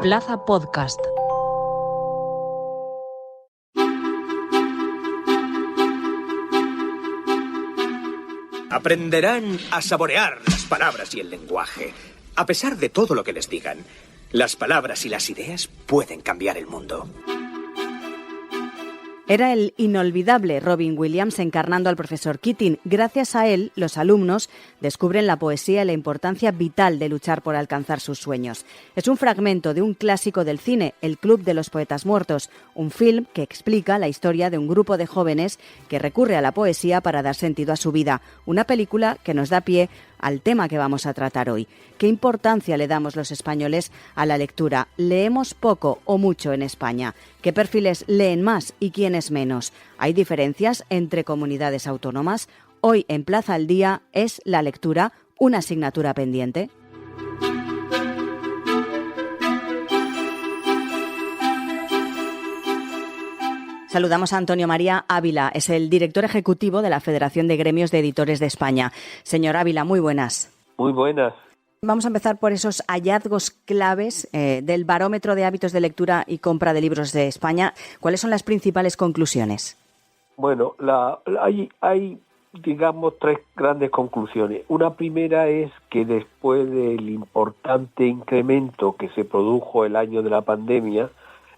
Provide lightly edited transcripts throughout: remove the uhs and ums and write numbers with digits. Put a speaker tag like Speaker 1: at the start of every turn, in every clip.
Speaker 1: Plaza Podcast.
Speaker 2: Aprenderán a saborear las palabras y el lenguaje. A pesar de todo lo que les digan, las palabras y las ideas pueden cambiar el mundo.
Speaker 3: Era el inolvidable Robin Williams encarnando al profesor Keating. Gracias a él, los alumnos descubren la poesía y la importancia vital de luchar por alcanzar sus sueños. Es un fragmento de un clásico del cine, El Club de los Poetas Muertos, un film que explica la historia de un grupo de jóvenes que recurre a la poesía para dar sentido a su vida. Una película que nos da pie al tema que vamos a tratar hoy. ¿Qué importancia le damos los españoles a la lectura? ¿Leemos poco o mucho en España? ¿Qué perfiles leen más y quiénes menos? ¿Hay diferencias entre comunidades autónomas? Hoy en Plaza al Día es la lectura una asignatura pendiente. Saludamos a Antonio María Ávila, es el director ejecutivo de la Federación de Gremios de Editores de España. Señor Ávila, muy buenas.
Speaker 4: Muy buenas.
Speaker 3: Vamos a empezar por esos hallazgos claves del barómetro de hábitos de lectura y compra de libros de España. ¿Cuáles son las principales conclusiones?
Speaker 4: Bueno, hay, digamos, tres grandes conclusiones. Una primera es que después del importante incremento que se produjo el año de la pandemia,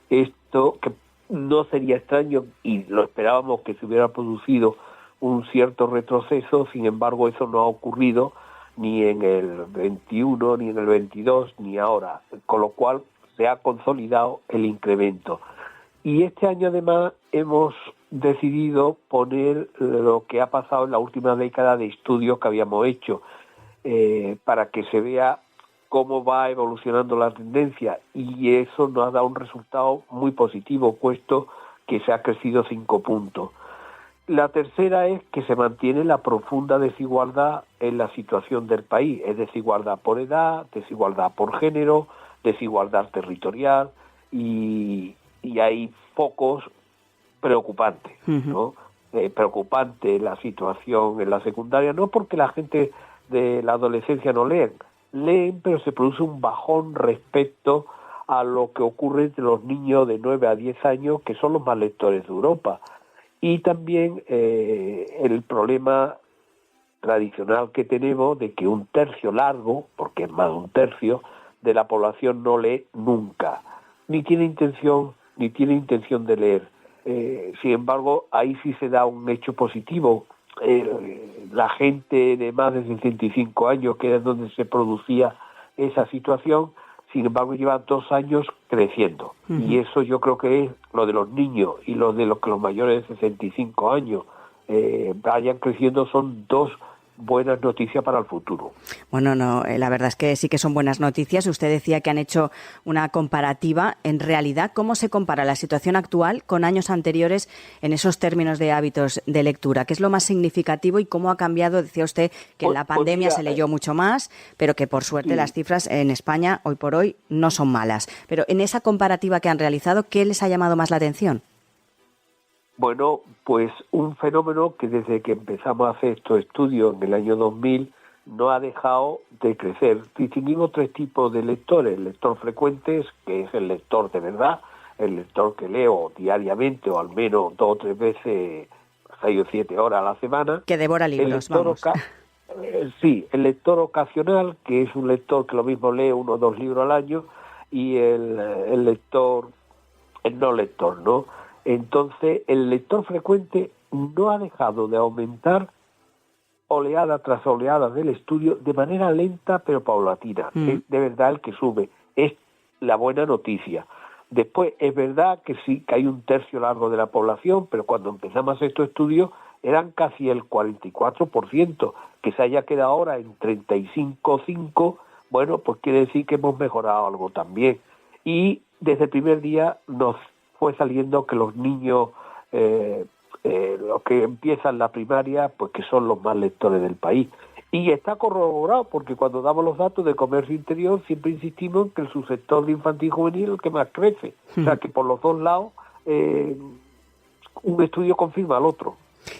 Speaker 4: esto que no sería extraño y lo esperábamos que se hubiera producido un cierto retroceso, sin embargo eso no ha ocurrido ni en el 21, ni en el 22, ni ahora, con lo cual se ha consolidado el incremento. Y este año además hemos decidido poner lo que ha pasado en la última década de estudios que habíamos hecho para que se vea cómo va evolucionando la tendencia, y eso nos ha dado un resultado muy positivo, puesto que se ha crecido 5 puntos. La tercera es que se mantiene la profunda desigualdad en la situación del país, es desigualdad por edad, desigualdad por género, desigualdad territorial, y hay focos preocupantes, ¿no? Preocupante la situación en la secundaria, no porque la gente de la adolescencia no leen, pero se produce un bajón respecto a lo que ocurre entre los niños de 9 a 10 años, que son los más lectores de Europa. Y también el problema tradicional que tenemos de que un tercio largo, porque es más de un tercio, de la población no lee nunca, ni tiene intención de leer. Sin embargo, ahí sí se da un hecho positivo. La gente de más de 65 años, que es donde se producía esa situación, sin embargo lleva 2 años creciendo. Y eso yo creo que es lo de los niños y lo de los que los mayores de 65 años vayan creciendo, son dos buenas noticias para el futuro.
Speaker 3: Bueno, no, la verdad es que sí que son buenas noticias. Usted decía que han hecho una comparativa. En realidad, ¿cómo se compara la situación actual con años anteriores en esos términos de hábitos de lectura? ¿Qué es lo más significativo y cómo ha cambiado? Decía usted que en la pandemia se leyó mucho más, pero que por suerte las cifras en España hoy por hoy no son malas. Pero en esa comparativa que han realizado, ¿qué les ha llamado más la atención?
Speaker 4: Bueno, pues un fenómeno que desde que empezamos a hacer estos estudios en el año 2000 no ha dejado de crecer. Distinguimos 3 tipos de lectores: el lector frecuente, que es el lector de verdad, el lector que leo diariamente o al menos 2 o 3 veces, 6 o 7 horas a la semana.
Speaker 3: Que devora libros, vamos.
Speaker 4: Sí, el lector ocasional, que es un lector que lo mismo lee 1 o 2 libros al año, y el no lector, ¿no? Entonces, el lector frecuente no ha dejado de aumentar oleada tras oleada del estudio de manera lenta pero paulatina. Es de verdad el que sube. Es la buena noticia. Después, es verdad que sí, que hay un tercio largo de la población, pero cuando empezamos estos estudios eran casi el 44%, que se haya quedado ahora en 35,5%, bueno, pues quiere decir que hemos mejorado algo también. Y desde el primer día nos fue saliendo que los niños, los que empiezan la primaria, pues que son los más lectores del país. Y está corroborado, porque cuando damos los datos de comercio interior siempre insistimos en que el subsector de infantil y juvenil es el que más crece. O sea que por los dos lados un estudio confirma al otro.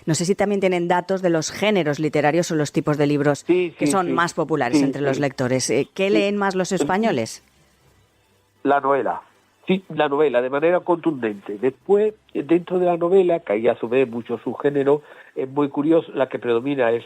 Speaker 3: No sé si también tienen datos de los géneros literarios o los tipos de libros que son más populares entre los lectores. ¿Qué leen más los españoles?
Speaker 4: La novela. Sí, la novela, de manera contundente. Después, dentro de la novela, que hay a su vez muchos subgéneros, es muy curioso, la que predomina es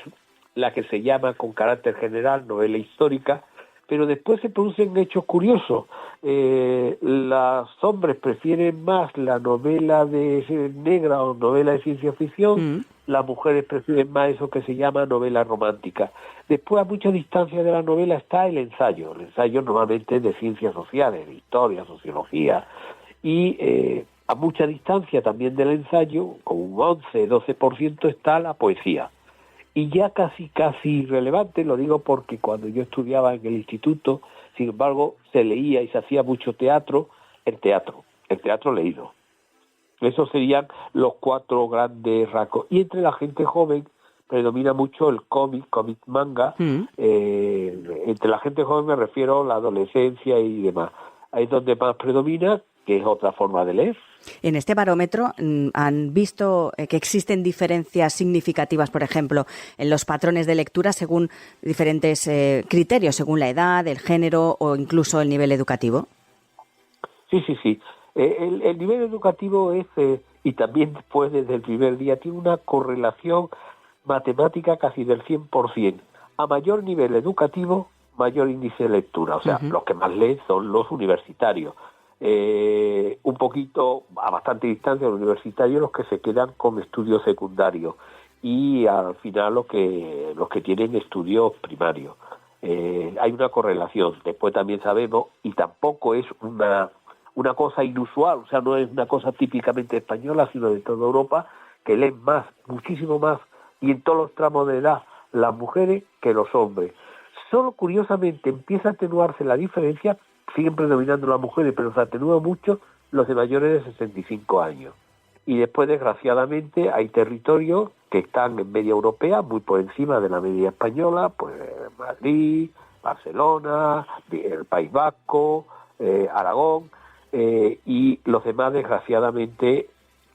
Speaker 4: la que se llama con carácter general novela histórica, pero después se producen hechos curiosos. Los hombres prefieren más la novela de negra o novela de ciencia ficción, las mujeres prefieren más eso que se llama novela romántica. Después, a mucha distancia de la novela está el ensayo normalmente es de ciencias sociales, de historia, sociología, y a mucha distancia también del ensayo, con un 11-12% está la poesía. Y ya casi irrelevante, lo digo porque cuando yo estudiaba en el instituto, sin embargo, se leía y se hacía mucho teatro, el teatro leído. Esos serían los 4 grandes rasgos. Y entre la gente joven predomina mucho el cómic manga. Entre la gente joven me refiero a la adolescencia y demás. Ahí es donde más predomina, que es otra forma de leer.
Speaker 3: En este barómetro han visto que existen diferencias significativas, por ejemplo, en los patrones de lectura según diferentes criterios, según la edad, el género o incluso el nivel educativo.
Speaker 4: Sí. El nivel educativo es, y también después desde el primer día, tiene una correlación matemática casi del 100%. A mayor nivel educativo, mayor índice de lectura. O sea, los que más leen son los universitarios. Un poquito, a bastante distancia, los universitarios, los que se quedan con estudios secundarios. Y al final los que tienen estudios primarios. Hay una correlación. Después también sabemos, y tampoco es una cosa inusual, o sea, no es una cosa típicamente española, sino de toda Europa, que leen más, muchísimo más, y en todos los tramos de edad, las mujeres que los hombres. Solo curiosamente empieza a atenuarse la diferencia, siguen predominando las mujeres, pero se atenúa mucho los de mayores de 65 años. Y después, desgraciadamente, hay territorios que están en media europea, muy por encima de la media española, pues Madrid, Barcelona, el País Vasco, Aragón, y los demás, desgraciadamente,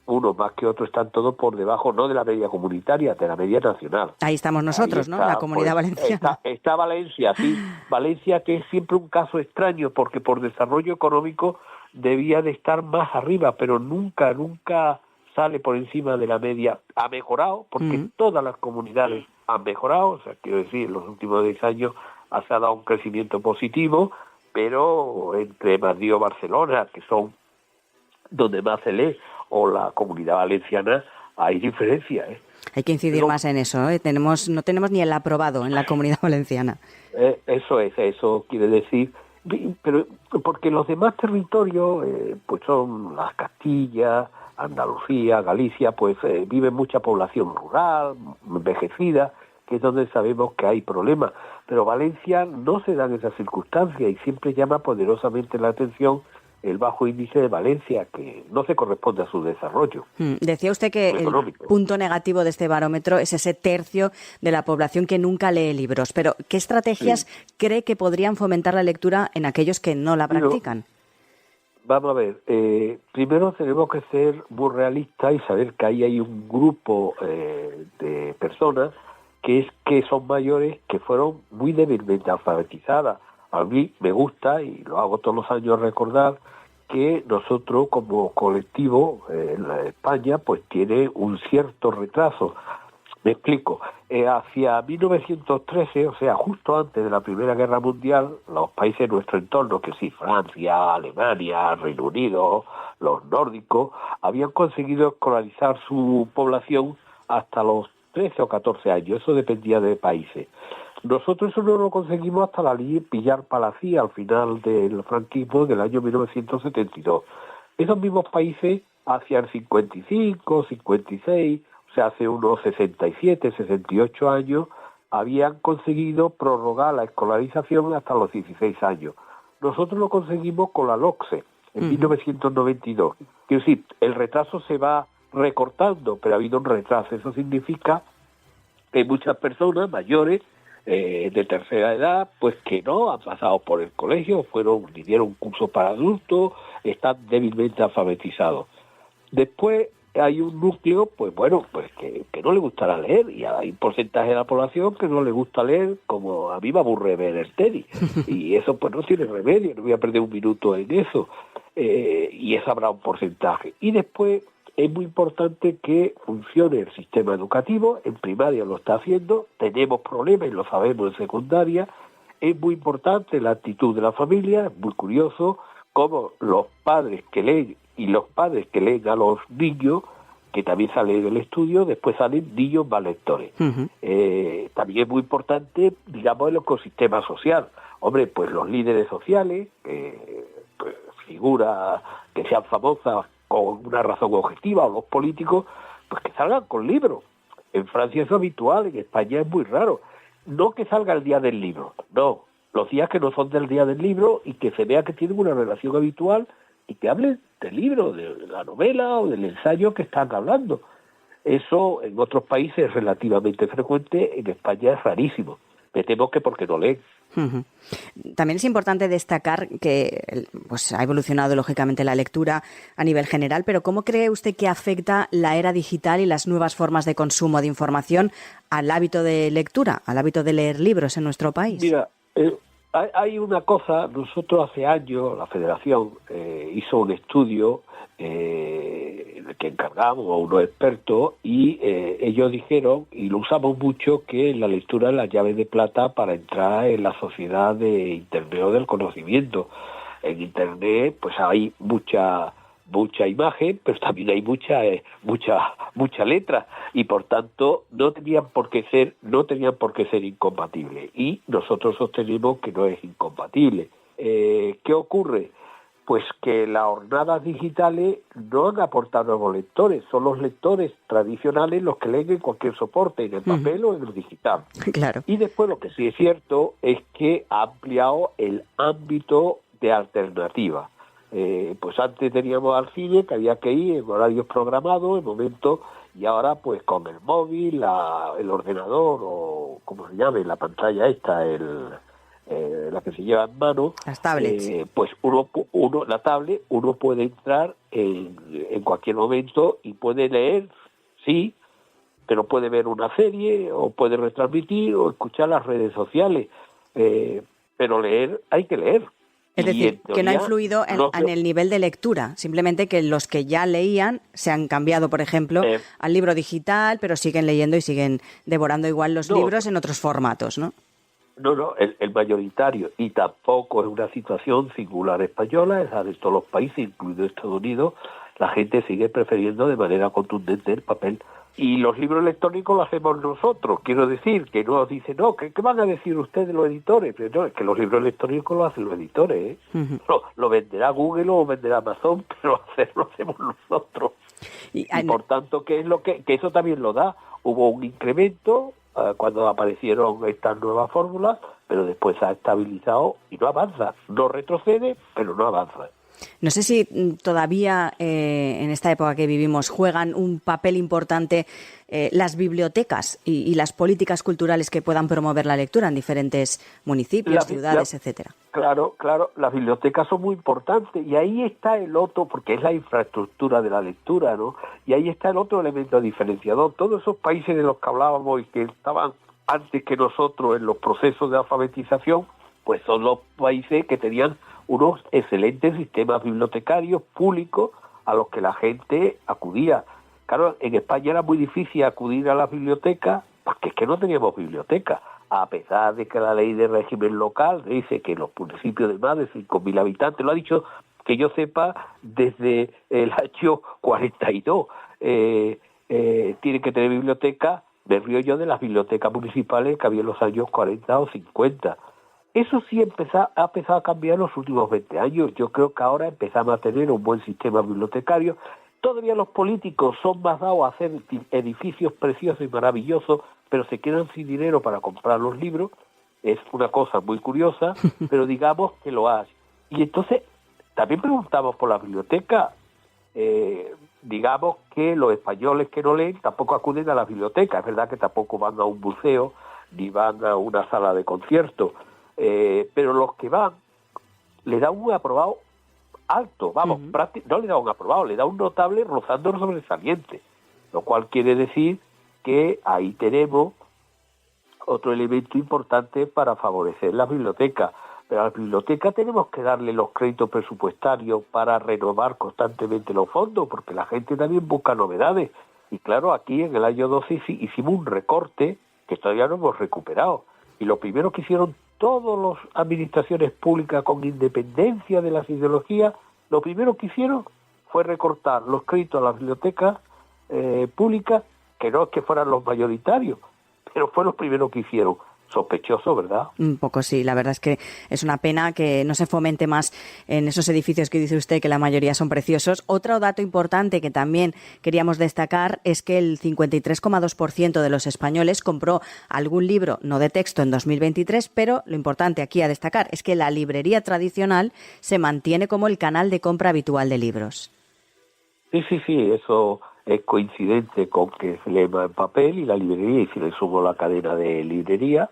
Speaker 4: unos más que otros, están todos por debajo, no de la media comunitaria, de la media nacional.
Speaker 3: Ahí estamos nosotros,
Speaker 4: está,
Speaker 3: ¿no? La Comunidad Valenciana.
Speaker 4: Está Valencia, sí. Valencia, que es siempre un caso extraño, porque por desarrollo económico debía de estar más arriba, pero nunca sale por encima de la media. Ha mejorado, porque todas las comunidades han mejorado, o sea, quiero decir, en los últimos 10 años se ha dado un crecimiento positivo, pero entre Madrid o Barcelona, que son donde más se lee, o la Comunidad Valenciana, hay diferencias.
Speaker 3: Hay que incidir más en eso, ¿eh? No tenemos ni el aprobado en la Comunidad Valenciana.
Speaker 4: Eso quiere decir, pero porque los demás territorios, pues son las Castillas, Andalucía, Galicia, pues vive mucha población rural, envejecida, que es donde sabemos que hay problemas. Pero Valencia no se dan esas circunstancias y siempre llama poderosamente la atención el bajo índice de Valencia, que no se corresponde a su desarrollo.
Speaker 3: Decía usted que económico. El punto negativo de este barómetro es ese tercio de la población que nunca lee libros. Pero, ¿qué estrategias cree que podrían fomentar la lectura en aquellos que no la practican?
Speaker 4: Vamos a ver, primero tenemos que ser muy realistas y saber que ahí hay un grupo de personas que son mayores, que fueron muy débilmente alfabetizadas. A mí me gusta, y lo hago todos los años, recordar que nosotros como colectivo en España pues tiene un cierto retraso. Me explico. Hacia 1913, o sea, justo antes de la Primera Guerra Mundial, los países de nuestro entorno, que sí, Francia, Alemania, Reino Unido, los nórdicos, habían conseguido escolarizar su población hasta los 13 o 14 años. Eso dependía de países. Nosotros eso no lo conseguimos hasta la ley Pillar-Palací, al final del franquismo del año 1972. Esos mismos países, hacia el 55, 56, o sea, hace unos 67, 68 años, habían conseguido prorrogar la escolarización hasta los 16 años. Nosotros lo conseguimos con la LOCSE, en 1992. Quiero decir, el retraso se va recortando, pero ha habido un retraso. Eso significa que hay muchas personas mayores, de tercera edad, pues que no han pasado por el colegio, hicieron un curso para adultos, están débilmente alfabetizados. Después, hay un núcleo, pues bueno, pues que no le gustará leer, y hay un porcentaje de la población que no le gusta leer, como a mí me aburre ver el tenis, y eso pues no tiene remedio, no voy a perder un minuto en eso, y eso habrá un porcentaje. Y después es muy importante que funcione el sistema educativo, en primaria lo está haciendo, tenemos problemas y lo sabemos en secundaria, es muy importante la actitud de la familia, es muy curioso cómo los padres que leen y los padres que leen a los niños, que también sale del estudio, después salen niños más lectores.
Speaker 3: Uh-huh.
Speaker 4: También es muy importante, digamos, el ecosistema social. Hombre, pues los líderes sociales, pues, figuras que sean famosas con una razón objetiva, o los políticos, pues que salgan con libros. En Francia es habitual, en España es muy raro. No que salga el día del libro, no. Los días que no son del día del libro y que se vea que tienen una relación habitual y que hablen del libro, de la novela o del ensayo que están hablando. Eso en otros países es relativamente frecuente, en España es rarísimo. Me temo que porque no leen.
Speaker 3: Uh-huh. También es importante destacar que pues, ha evolucionado lógicamente la lectura a nivel general, pero ¿cómo cree usted que afecta la era digital y las nuevas formas de consumo de información al hábito de lectura, al hábito de leer libros en nuestro país?
Speaker 4: Mira, hay una cosa, nosotros hace años, la Federación hizo un estudio en el que encargamos a unos expertos y ellos dijeron, y lo usamos mucho, que la lectura es la llave de plata para entrar en la sociedad de Internet o del conocimiento. En Internet pues hay mucha imagen, pero también hay mucha letra, y por tanto no tenían por qué ser incompatibles, y nosotros sostenemos que no es incompatible. ¿Qué ocurre? Pues que las jornadas digitales no han aportado nuevos lectores, son los lectores tradicionales los que leen en cualquier soporte, en el papel o en el digital.
Speaker 3: Claro.
Speaker 4: Y después lo que sí es cierto es que ha ampliado el ámbito de alternativa. Pues antes teníamos al cine, que había que ir en horarios programados, en momentos, y ahora pues con el móvil, el ordenador, o como se llame, la pantalla esta, la que se lleva en mano,
Speaker 3: las tablets,
Speaker 4: pues la tablet, uno puede entrar en cualquier momento y puede leer, sí, pero puede ver una serie, o puede retransmitir, o escuchar las redes sociales, pero leer, hay que leer.
Speaker 3: Es decir, que no ha influido en el nivel de lectura, simplemente que los que ya leían se han cambiado, por ejemplo, al libro digital, pero siguen leyendo y siguen devorando igual los libros en otros formatos, ¿no?
Speaker 4: No, el mayoritario, y tampoco es una situación singular española, es la de todos los países, incluido Estados Unidos, la gente sigue prefiriendo de manera contundente el papel. Y los libros electrónicos los hacemos nosotros, quiero decir, que no nos dicen, no, ¿qué van a decir ustedes los editores? Pero no, es que los libros electrónicos los hacen los editores, ¿eh? Uh-huh. Lo venderá Google o lo venderá Amazon, pero hacerlo hacemos nosotros. Y por tanto, ¿qué es lo que eso también lo da? Hubo un incremento cuando aparecieron estas nuevas fórmulas, pero después se ha estabilizado y no avanza, no retrocede, pero no avanza.
Speaker 3: No sé si todavía en esta época que vivimos juegan un papel importante las bibliotecas y las políticas culturales que puedan promover la lectura en diferentes municipios, ciudades, etcétera.
Speaker 4: Claro, las bibliotecas son muy importantes, y ahí está el otro, porque es la infraestructura de la lectura, ¿no? Y ahí está el otro elemento diferenciador. Todos esos países de los que hablábamos y que estaban antes que nosotros en los procesos de alfabetización, pues son los países que tenían unos excelentes sistemas bibliotecarios públicos a los que la gente acudía. Claro, en España era muy difícil acudir a las bibliotecas porque es que no teníamos biblioteca, a pesar de que la ley de régimen local dice que los municipios de más de 5.000 habitantes, lo ha dicho, que yo sepa, desde el año 42, tienen que tener biblioteca. Me río yo de las bibliotecas municipales que había en los años 40 o 50. Eso sí ha empezado a cambiar en los últimos 20 años. Yo creo que ahora empezamos a tener un buen sistema bibliotecario. Todavía los políticos son más dados a hacer edificios preciosos y maravillosos, pero se quedan sin dinero para comprar los libros. Es una cosa muy curiosa, pero digamos que lo hay. Y entonces, también preguntamos por la biblioteca. Digamos que los españoles que no leen tampoco acuden a la biblioteca. Es verdad que tampoco van a un museo ni van a una sala de conciertos. Pero los que van le dan un aprobado alto, vamos, no le da un aprobado, le da un notable rozando el sobresaliente, lo cual quiere decir que ahí tenemos otro elemento importante para favorecer la biblioteca. Pero a la biblioteca tenemos que darle los créditos presupuestarios para renovar constantemente los fondos, porque la gente también busca novedades. Y claro, aquí en el año 12 hicimos un recorte que todavía no hemos recuperado. Y lo primero que hicieron todas las administraciones públicas, con independencia de las ideologías, lo primero que hicieron fue recortar los créditos a las bibliotecas públicas, que no es que fueran los mayoritarios, pero fue lo primero que hicieron. Sospechoso, ¿verdad?
Speaker 3: Un poco sí, la verdad es que es una pena que no se fomente más en esos edificios que dice usted que la mayoría son preciosos. Otro dato importante que también queríamos destacar es que el 53,2% de los españoles compró algún libro, no de texto, en 2023, pero lo importante aquí a destacar es que la librería tradicional se mantiene como el canal de compra habitual de libros.
Speaker 4: Sí, eso es coincidente con que se lee más en papel, y la librería, y si le sumo la cadena de librería,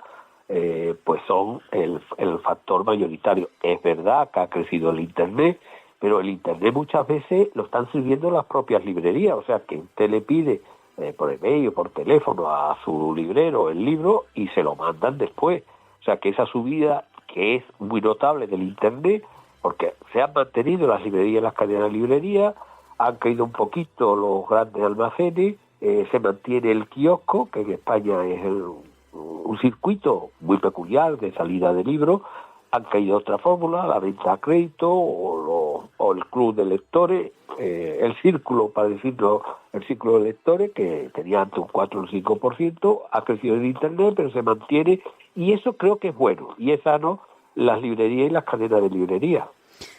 Speaker 4: pues son el factor mayoritario. Es verdad que ha crecido el Internet, pero el Internet muchas veces lo están sirviendo las propias librerías, o sea que usted le pide por email o por teléfono a su librero el libro y se lo mandan después. O sea que esa subida, que es muy notable del Internet, porque se han mantenido las librerías, las cadenas de librería, han caído un poquito los grandes almacenes, se mantiene el kiosco, que en España es un circuito muy peculiar de salida de libros, han caído otra fórmula, la venta a crédito o el club de lectores, el círculo, para decirlo, el círculo de lectores, que tenía antes un 4 o un 5%, ha crecido en Internet, pero se mantiene, y eso creo que es bueno, y es sano las librerías y las cadenas de librería.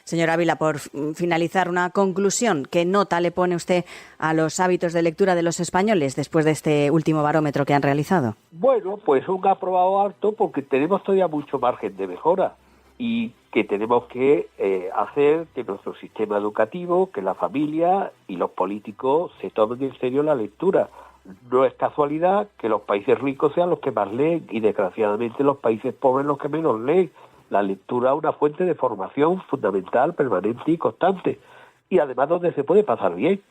Speaker 3: Señor Ávila, por finalizar, una conclusión. ¿Qué nota le pone usted a los hábitos de lectura de los españoles después de este último barómetro que han realizado?
Speaker 4: Bueno, pues un aprobado alto, porque tenemos todavía mucho margen de mejora y que tenemos que hacer que nuestro sistema educativo, que la familia y los políticos se tomen en serio la lectura. No es casualidad que los países ricos sean los que más leen y desgraciadamente los países pobres los que menos leen. La lectura es una fuente de formación fundamental, permanente y constante, y además donde se puede pasar bien.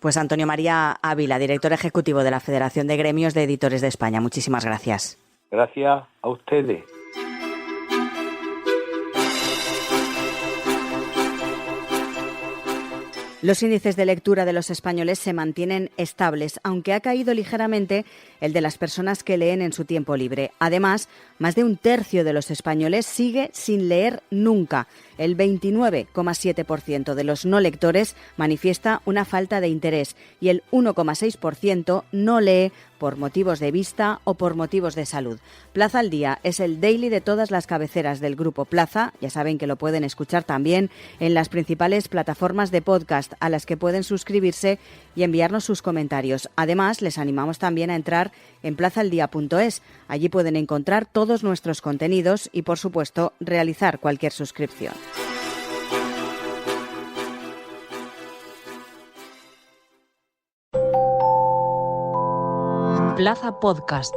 Speaker 3: Pues Antonio María Ávila, director ejecutivo de la Federación de Gremios de Editores de España. Muchísimas gracias.
Speaker 4: Gracias a ustedes.
Speaker 3: Los índices de lectura de los españoles se mantienen estables, aunque ha caído ligeramente el de las personas que leen en su tiempo libre. Además, más de un tercio de los españoles sigue sin leer nunca. El 29,7% de los no lectores manifiesta una falta de interés y el 1,6% no lee por motivos de vista o por motivos de salud. Plaza al Día es el daily de todas las cabeceras del Grupo Plaza. Ya saben que lo pueden escuchar también en las principales plataformas de podcast a las que pueden suscribirse y enviarnos sus comentarios. Además, les animamos también a entrar en plazaldía.es. Allí pueden encontrar todos nuestros contenidos y, por supuesto, realizar cualquier suscripción.
Speaker 1: Plaza Podcast.